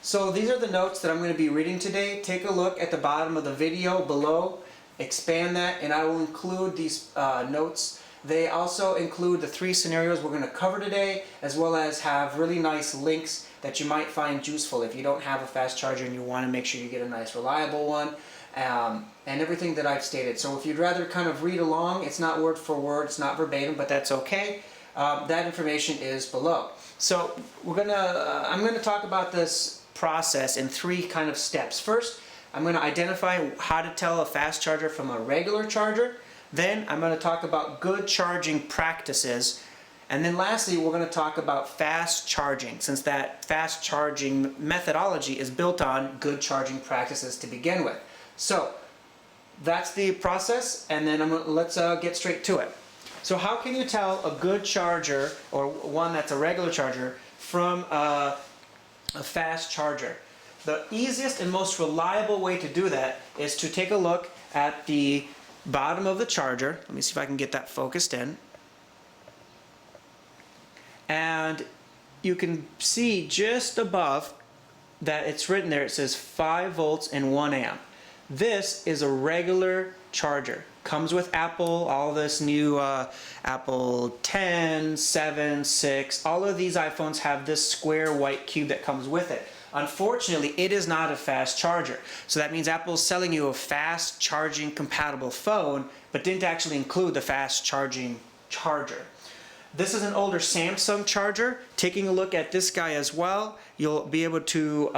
So these are the notes that I'm going to be reading today. Take a look at the bottom of the video below, expand that, and I will include these notes. They also include the 3 scenarios we're going to cover today, as well as have really nice links that you might find useful if you don't have a fast charger and you want to make sure you get a nice reliable one, and everything that I've stated. So if you'd rather kind of read along, it's not word for word, it's not verbatim, but that's okay. That information is below. So I'm going to talk about this process in 3 kind of steps. First, I'm going to identify how to tell a fast charger from a regular charger. Then I'm going to talk about good charging practices. And then lastly, we're going to talk about fast charging, since that fast charging methodology is built on good charging practices to begin with. So that's the process, and then let's get straight to it. So how can you tell a good charger, or one that's a regular charger, from a fast charger? The easiest and most reliable way to do that is to take a look at the bottom of the charger. Let me see if I can get that focused in. And you can see just above that it's written there, it says 5 volts and 1 amp. This is a regular charger. Comes with Apple, all this new Apple 10, 7, 6, all of these iPhones have this square white cube that comes with it. Unfortunately, it is not a fast charger. So that means Apple is selling you a fast charging compatible phone, but didn't actually include the fast charging charger. This is an older Samsung charger. Taking a look at this guy as well, you'll be able to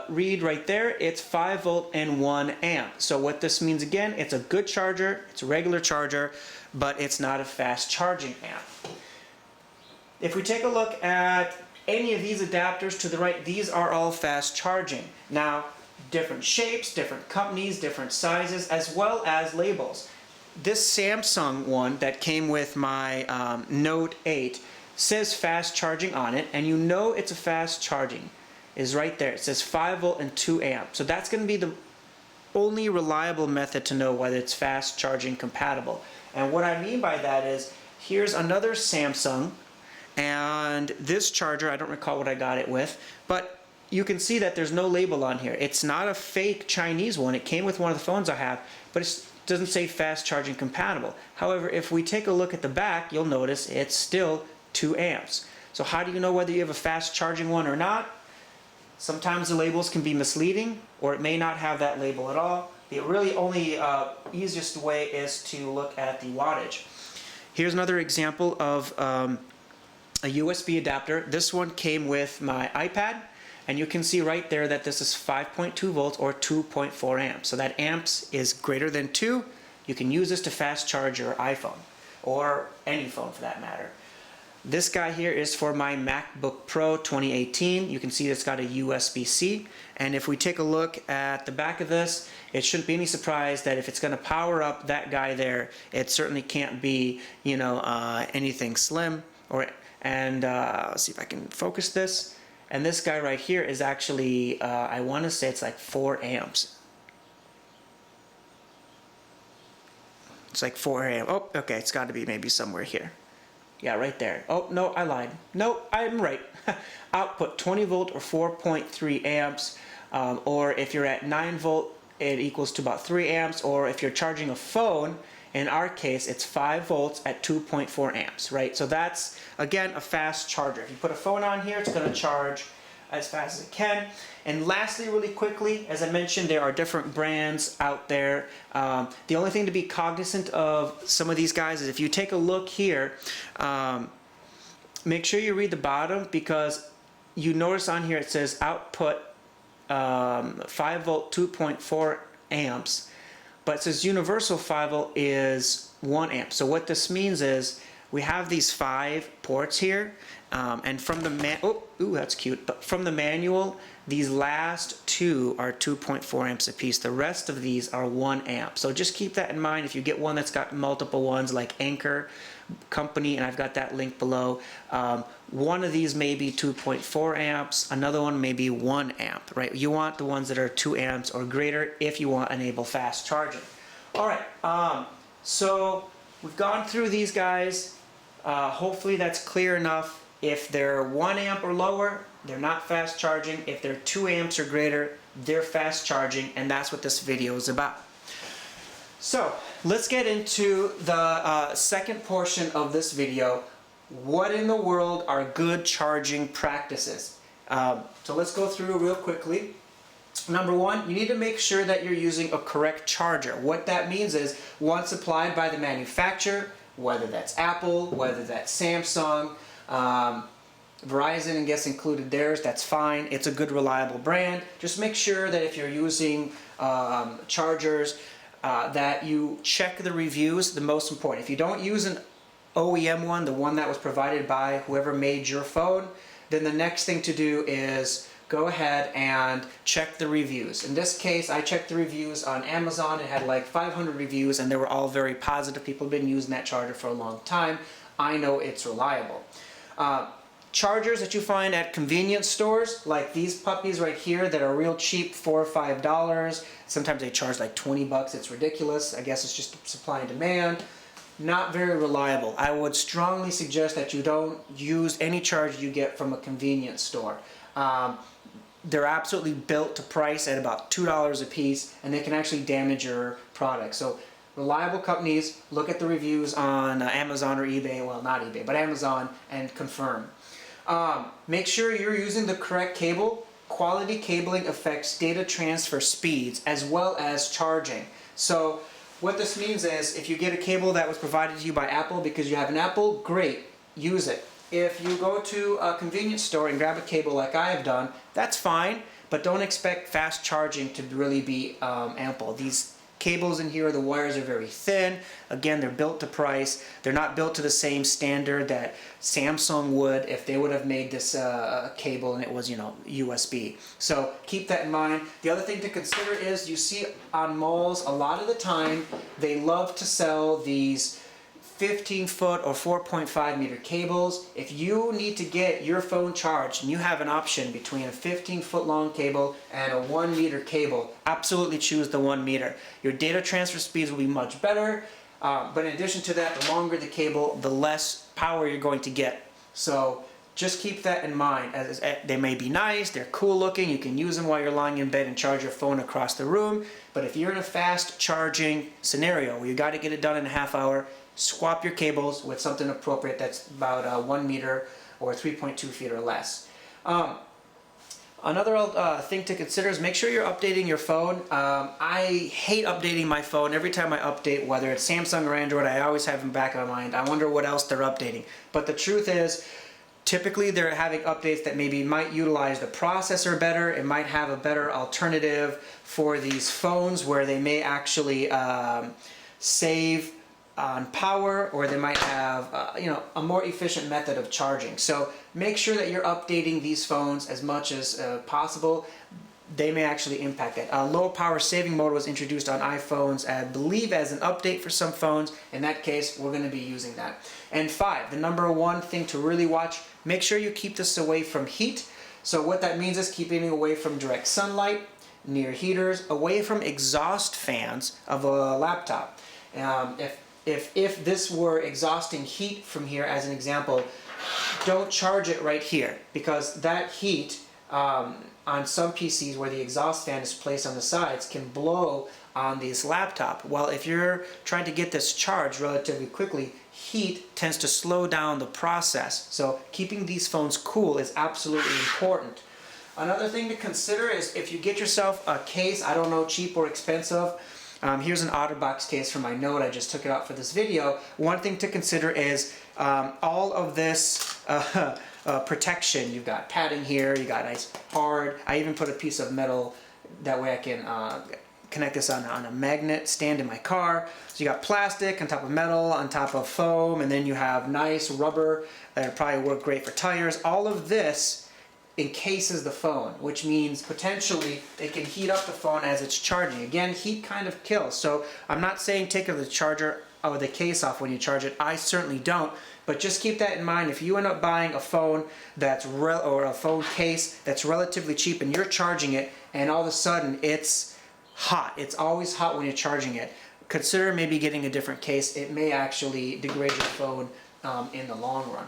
read right there, it's 5 volt and 1 amp. So what this means again, it's a good charger, it's a regular charger, but it's not a fast charging amp. If we take a look at any of these adapters to the right, these are all fast charging. Now, different shapes, different companies, different sizes, as well as labels. This Samsung one that came with my Note 8 says fast charging on it, and you know it's a fast charging. Is right there. It says 5 volt and 2 amp. So that's going to be the only reliable method to know whether it's fast charging compatible. And what I mean by that is, here's another Samsung, and this charger, I don't recall what I got it with, but you can see that there's no label on here. It's not a fake Chinese one. It came with one of the phones I have, but it doesn't say fast charging compatible. However, if we take a look at the back, you'll notice it's still 2 amps. So how do you know whether you have a fast charging one or not? Sometimes the labels can be misleading, or it may not have that label at all. The really only easiest way is to look at the wattage. Here's another example of a USB adapter. This one came with my iPad, and you can see right there that this is 5.2 volts or 2.4 amps. So that amps is greater than 2. You can use this to fast charge your iPhone, or any phone for that matter. This guy here is for my MacBook Pro 2018. You can see it's got a USB-C. And if we take a look at the back of this, it shouldn't be any surprise that if it's going to power up that guy there, it certainly can't be, you know, anything slim. Let's see if I can focus this. And this guy right here is actually, I want to say it's like 4 amps. It's like 4 amps. Oh, okay, it's got to be maybe somewhere here. Yeah, right there. Oh, no, I lied. No, I'm right. Output 20 volt or 4.3 amps. Or if you're at 9 volt, it equals to about 3 amps. Or if you're charging a phone, in our case, it's 5 volts at 2.4 amps, right? So that's, again, a fast charger. If you put a phone on here, it's going to charge as fast as it can. And lastly, really quickly, as I mentioned, there are different brands out there. The only thing to be cognizant of some of these guys is if you take a look here, make sure you read the bottom, because you notice on here it says output 5 volt 2.4 amps, but it says universal 5 volt is 1 amp. So what this means is we have these 5 ports here, and from the that's cute. But from the manual, these last 2 are 2.4 amps a piece. The rest of these are 1 amp. So just keep that in mind. If you get one that's got multiple ones, like Anker company, and I've got that link below, one of these may be 2.4 amps, another one may be 1 amp, right? You want the ones that are 2 amps or greater if you want to enable fast charging. All right, so we've gone through these guys. Hopefully that's clear enough. If they're 1 amp or lower, They're not fast charging. If they're 2 amps or greater, they're fast charging, and that's what this video is about. So let's get into the second portion of this video. What in the world are good charging practices? So let's go through real quickly. Number one, you need to make sure that you're using a correct charger. What that means is one supplied by the manufacturer, whether that's Apple, whether that's Samsung, Verizon, I guess, included theirs, that's fine. It's a good, reliable brand. Just make sure that if you're using chargers, that you check the reviews, the most important. If you don't use an OEM one, the one that was provided by whoever made your phone, then the next thing to do is go ahead and check the reviews. In this case, I checked the reviews on Amazon. It had like 500 reviews, and they were all very positive. People have been using that charger for a long time. I know it's reliable. Chargers that you find at convenience stores, like these puppies right here that are real cheap, $4 or $5. Sometimes they charge like 20 bucks. It's ridiculous. I guess it's just supply and demand. Not very reliable. I would strongly suggest that you don't use any charger you get from a convenience store. They're absolutely built to price at about $2 a piece, and they can actually damage your product. So reliable companies, look at the reviews on Amazon or eBay, well, not eBay, but Amazon, and confirm. Make sure you're using the correct cable. Quality cabling affects data transfer speeds as well as charging. So what this means is if you get a cable that was provided to you by Apple because you have an Apple, great, use it. If you go to a convenience store and grab a cable like I have done, that's fine, but don't expect fast charging to really be ample. These cables in here, the wires are very thin. Again, they're built to price. They're not built to the same standard that Samsung would if they would have made this cable and it was, USB. So keep that in mind. The other thing to consider is you see on malls a lot of the time they love to sell these 15-foot or 4.5 meter cables. If you need to get your phone charged and you have an option between a 15-foot long cable and a 1 meter cable, absolutely choose the 1 meter. Your data transfer speeds will be much better, but in addition to that, the longer the cable, the less power you're going to get. So just keep that in mind. They may be nice, they're cool looking, you can use them while you're lying in bed and charge your phone across the room, but if you're in a fast charging scenario where you got to get it done in a half hour, swap your cables with something appropriate that's about 1 meter or 3.2 feet or less. Another thing to consider is make sure you're updating your phone. I hate updating my phone. Every time I update, whether it's Samsung or Android, I always have in the back of my mind, I wonder what else they're updating. But the truth is, typically they're having updates that maybe might utilize the processor better. It might have a better alternative for these phones where they may actually save on power, or they might have a more efficient method of charging. So make sure that you're updating these phones as much as possible. They may actually impact it. Low power saving mode was introduced on iPhones, I believe, as an update for some phones. In that case, we're going to be using that. And 5, the number one thing to really watch, make sure you keep this away from heat. So what that means is keeping it away from direct sunlight, near heaters, away from exhaust fans of a laptop. If this were exhausting heat from here, as an example, don't charge it right here, because that heat on some PCs where the exhaust fan is placed on the sides can blow on this laptop. Well, if you're trying to get this charged relatively quickly, heat tends to slow down the process. So keeping these phones cool is absolutely important. Another thing to consider is if you get yourself a case, I don't know, cheap or expensive, here's an OtterBox case from my Note. I just took it out for this video. One thing to consider is all of this protection. You've got padding here, you got nice hard. I even put a piece of metal, that way I can connect this on a magnet stand in my car. So you got plastic on top of metal, on top of foam, and then you have nice rubber that'll probably work great for tires. All of this encases the phone, which means potentially it can heat up the phone as it's charging. Again, heat kind of kills. So I'm not saying take the charger or the case off when you charge it. I certainly don't. But just keep that in mind. If you end up buying a phone or a phone case that's relatively cheap and you're charging it and all of a sudden it's hot. It's always hot when you're charging it. Consider maybe getting a different case. It may actually degrade your phone in the long run.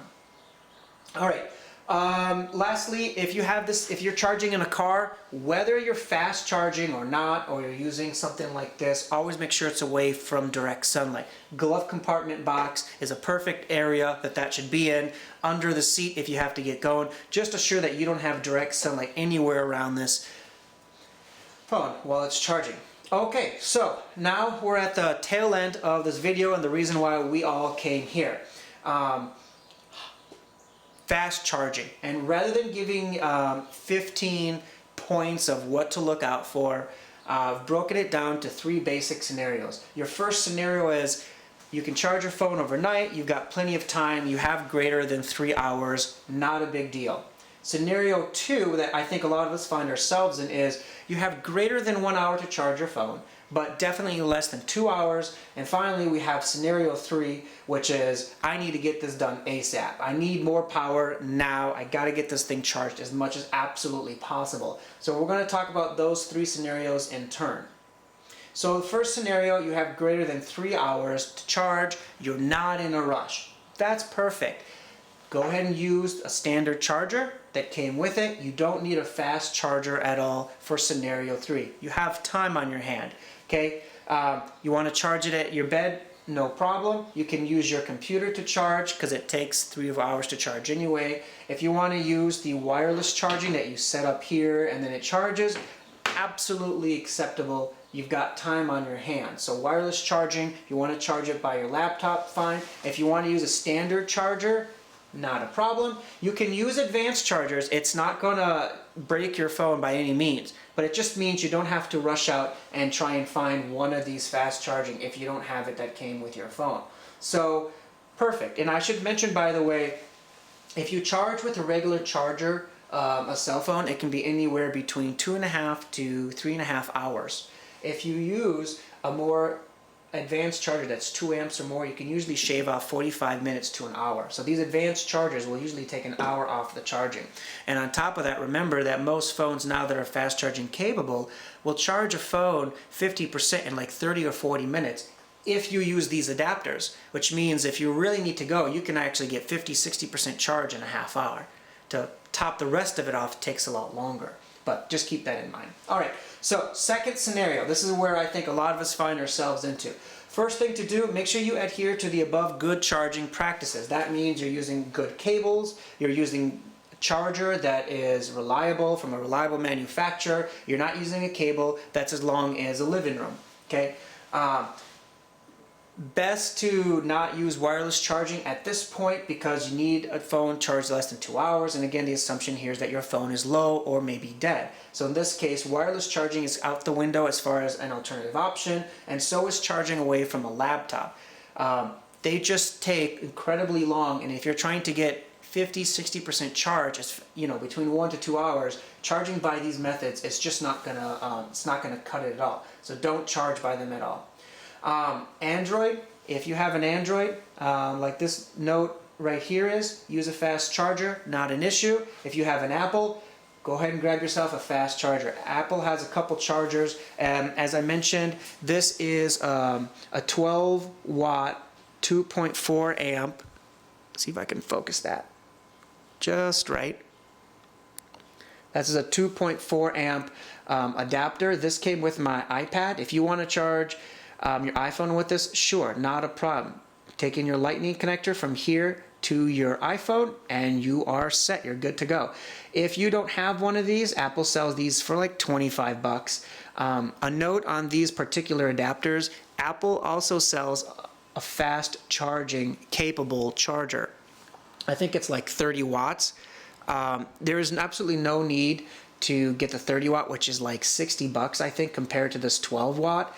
All right. Lastly, if you have this, if you're charging in a car, whether you're fast charging or not, or you're using something like this, always make sure it's away from direct sunlight. Glove compartment box is a perfect area that should be in. Under the seat if you have to get going. Just assure that you don't have direct sunlight anywhere around this phone while it's charging. Okay, so now we're at the tail end of this video and the reason why we all came here. Fast charging, and rather than giving 15 points of what to look out for, I've broken it down to 3 basic scenarios. Your first scenario is you can charge your phone overnight, you've got plenty of time, you have greater than 3 hours, not a big deal. Scenario 2 that I think a lot of us find ourselves in is you have greater than 1 hour to charge your phone, but definitely less than 2 hours. And finally, we have scenario 3, which is I need to get this done ASAP. I need more power now. I got to get this thing charged as much as absolutely possible. So we're going to talk about those 3 scenarios in turn. So the first scenario, you have greater than 3 hours to charge. You're not in a rush. That's perfect. Go ahead and use a standard charger that came with it. You don't need a fast charger at all for scenario 3. You have time on your hand. Okay, you want to charge it at your bed, no problem. You can use your computer to charge because it takes 3 hours to charge anyway. If you want to use the wireless charging that you set up here and then it charges, absolutely acceptable. You've got time on your hands. So wireless charging, if you want to charge it by your laptop, fine. If you want to use a standard charger, not a problem. You can use advanced chargers. It's not going to break your phone by any means, but it just means you don't have to rush out and try and find one of these fast charging if you don't have it that came with your phone. So perfect. And I should mention, by the way, if you charge with a regular charger, a cell phone, it can be anywhere between 2.5 to 3.5 hours. If you use a more advanced charger that's 2 amps or more, you can usually shave off 45 minutes to an hour. So these advanced chargers will usually take an hour off the charging. And on top of that, remember that most phones now that are fast charging capable will charge a phone 50% in like 30 or 40 minutes if you use these adapters, which means if you really need to go, you can actually get 50-60% charge in a half hour. To top the rest of it off, it takes a lot longer. But just keep that in mind. All right, so second scenario. This is where I think a lot of us find ourselves into. First thing to do, make sure you adhere to the above good charging practices. That means you're using good cables, you're using a charger that is reliable from a reliable manufacturer, you're not using a cable that's as long as a living room, okay? Best to not use wireless charging at this point because you need a phone charged less than 2 hours, and again the assumption here is that your phone is low or maybe dead. So in this case, wireless charging is out the window as far as an alternative option, and so is charging away from a laptop. They just take incredibly long, and if you're trying to get 50-60% charge, between 1 to 2 hours, charging by these methods is just not gonna cut it at all. So don't charge by them at all. Android, if you have an Android, like this note right here is, use a fast charger, not an issue. If you have an Apple, go ahead and grab yourself a fast charger. Apple has a couple chargers, and as I mentioned, this is a 12 watt 2.4 amp. Let's see if I can focus that just right. This is a 2.4 amp adapter. This came with my iPad. If you want to charge your iPhone with this, sure, not a problem. Take in your lightning connector from here to your iPhone and you are set. You're good to go. If you don't have one of these, Apple sells these for like 25 bucks. A note on these particular adapters, Apple also sells a fast charging capable charger. I think it's like 30 watts. There is absolutely no need to get the 30 watt, which is like 60 bucks, I think, compared to this 12 watt.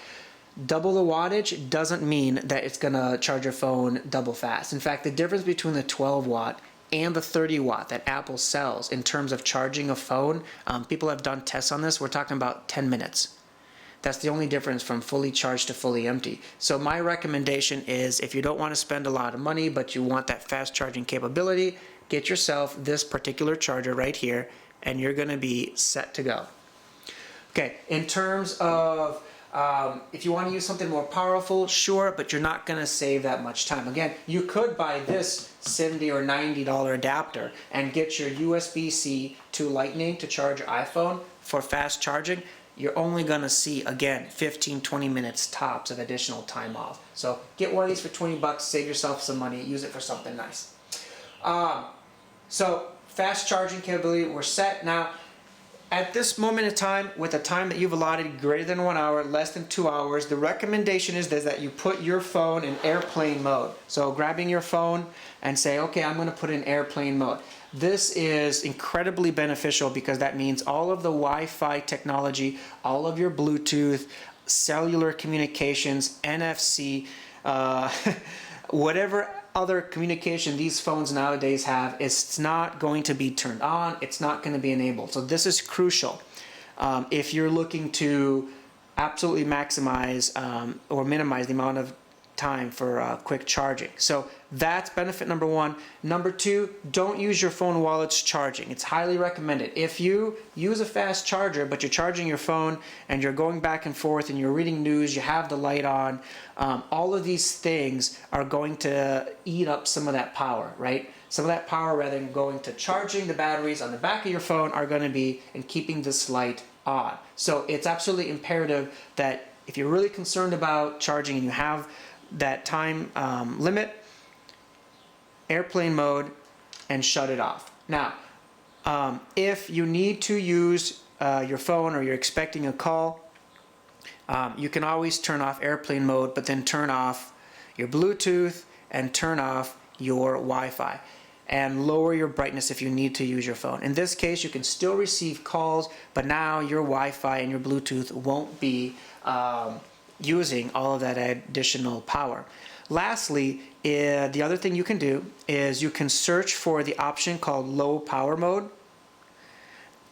Double the wattage doesn't mean that it's going to charge your phone double fast. In fact, the difference between the 12 watt and the 30 watt that Apple sells in terms of charging a phone, people have done tests on this, we're talking about 10 minutes. That's the only difference from fully charged to fully empty. So my recommendation is if you don't want to spend a lot of money but you want that fast charging capability, get yourself this particular charger right here and you're going to be set to go. Okay, in terms of If you want to use something more powerful, sure, but you're not going to save that much time. Again, you could buy this $70 or $90 adapter and get your USB-C to Lightning to charge your iPhone for fast charging. You're only going to see, again, 15-20 minutes tops of additional time off. So get one of these for 20 bucks, save yourself some money, use it for something nice. So fast charging capability, we're set. Now, at this moment in time, with the time that you've allotted, greater than 1 hour, less than 2 hours, the recommendation is that you put your phone in airplane mode. So grabbing your phone and say, okay, I'm going to put it in airplane mode. This is incredibly beneficial because that means all of the Wi-Fi technology, all of your Bluetooth, cellular communications, NFC, whatever other communication these phones nowadays have, it's not going to be turned on, it's not going to be enabled. So this is crucial if you're looking to absolutely maximize or minimize the amount of time for quick charging. So that's benefit number one. Number two, don't use your phone while it's charging. It's highly recommended. If you use a fast charger but you're charging your phone and you're going back and forth and you're reading news, you have the light on, all of these things are going to eat up some of that power, right? Some of that power, rather than going to charging the batteries on the back of your phone, are going to be in keeping this light on. So it's absolutely imperative that if you're really concerned about charging and you have that time limit, airplane mode, and shut it off. Now, if you need to use your phone or you're expecting a call, you can always turn off airplane mode, but then turn off your Bluetooth and turn off your Wi-Fi and lower your brightness if you need to use your phone. In this case, you can still receive calls, but now your Wi-Fi and your Bluetooth won't be using all of that additional power. Lastly, the other thing you can do is you can search for the option called low power mode.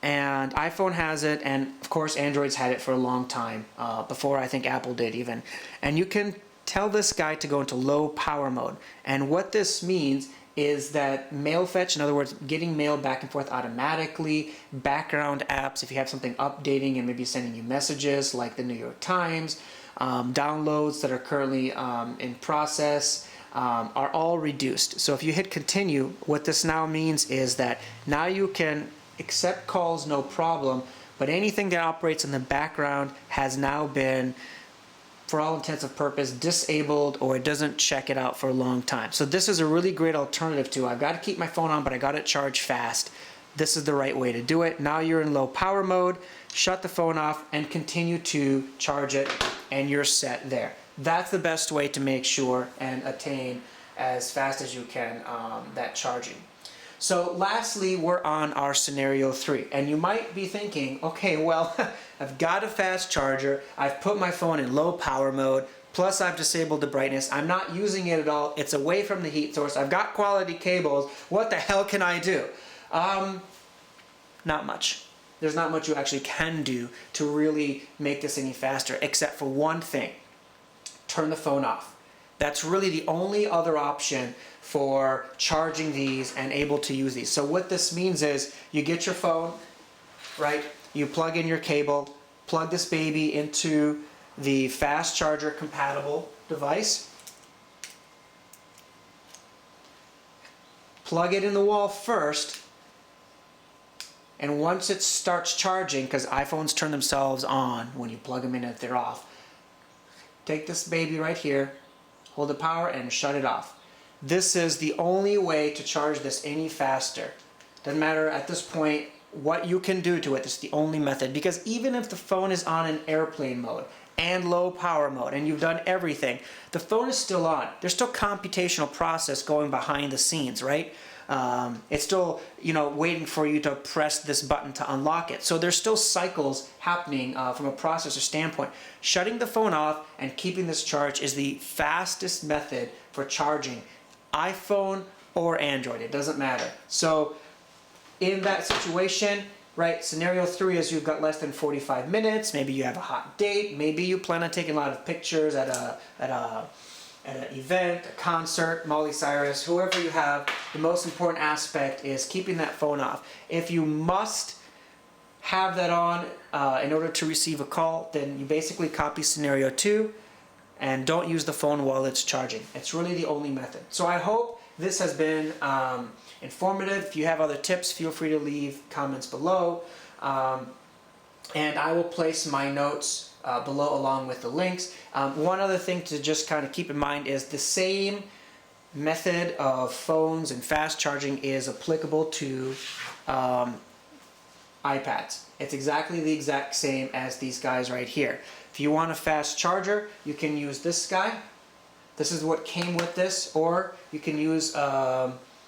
And iPhone has it, and of course Android's had it for a long time, before I think Apple did even. And you can tell this guy to go into low power mode. And what this means is that mail fetch, in other words, getting mail back and forth automatically, background apps, if you have something updating and maybe sending you messages like the New York Times, downloads that are currently in process, are all reduced. So if you hit continue, what this now means is that now you can accept calls no problem, but anything that operates in the background has now been, for all intents and purposes, disabled, or it doesn't check it out for a long time. So this is a really great alternative to, I've got to keep my phone on, but I got it charged fast. This is the right way to do it. Now you're in low power mode, shut the phone off and continue to charge it, and you're set there. That's the best way to make sure and attain as fast as you can that charging. So lastly, we're on our scenario 3, and you might be thinking, okay, well, I've got a fast charger, I've put my phone in low power mode, plus I've disabled the brightness, I'm not using it at all, it's away from the heat source, I've got quality cables, what the hell can I do? Not much. There's not much you actually can do to really make this any faster, except for one thing: turn the phone off. That's really the only other option for charging these and able to use these. So what this means is you get your phone, right? You plug in your cable, plug this baby into the fast charger compatible device, plug it in the wall first, and once it starts charging, because iPhones turn themselves on when you plug them in if they're off, take this baby right here, hold the power and shut it off. This is the only way to charge this any faster. Doesn't matter at this point what you can do to it, this is the only method. Because even if the phone is on an airplane mode and low power mode and you've done everything, the phone is still on. There's still computational process going behind the scenes, right? It's still, waiting for you to press this button to unlock it. So there's still cycles happening from a processor standpoint. Shutting the phone off and keeping this charged is the fastest method for charging iPhone or Android. It doesn't matter. So in that situation, right, scenario 3 is you've got less than 45 minutes. Maybe you have a hot date. Maybe you plan on taking a lot of pictures at an event, a concert, Molly Cyrus, whoever you have. The most important aspect is keeping that phone off. If you must have that on in order to receive a call, then you basically copy scenario 2 and don't use the phone while it's charging. It's really the only method. So I hope this has been informative. If you have other tips, feel free to leave comments below. And I will place my notes below along with the links. One other thing to just kind of keep in mind is the same method of phones and fast charging is applicable to iPads. It's exactly the exact same as these guys right here. If you want a fast charger, you can use this guy. This is what came with this, or you can use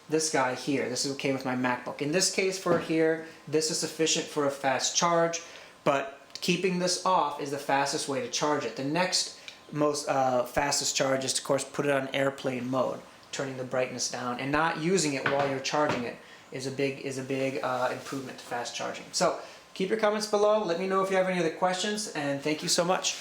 this guy here. This is what came with my MacBook. In this case for here, this is sufficient for a fast charge, but keeping this off is the fastest way to charge it. The next most fastest charge is to, of course, put it on airplane mode, turning the brightness down, and not using it while you're charging it is a big improvement to fast charging. So keep your comments below. Let me know if you have any other questions, and thank you so much.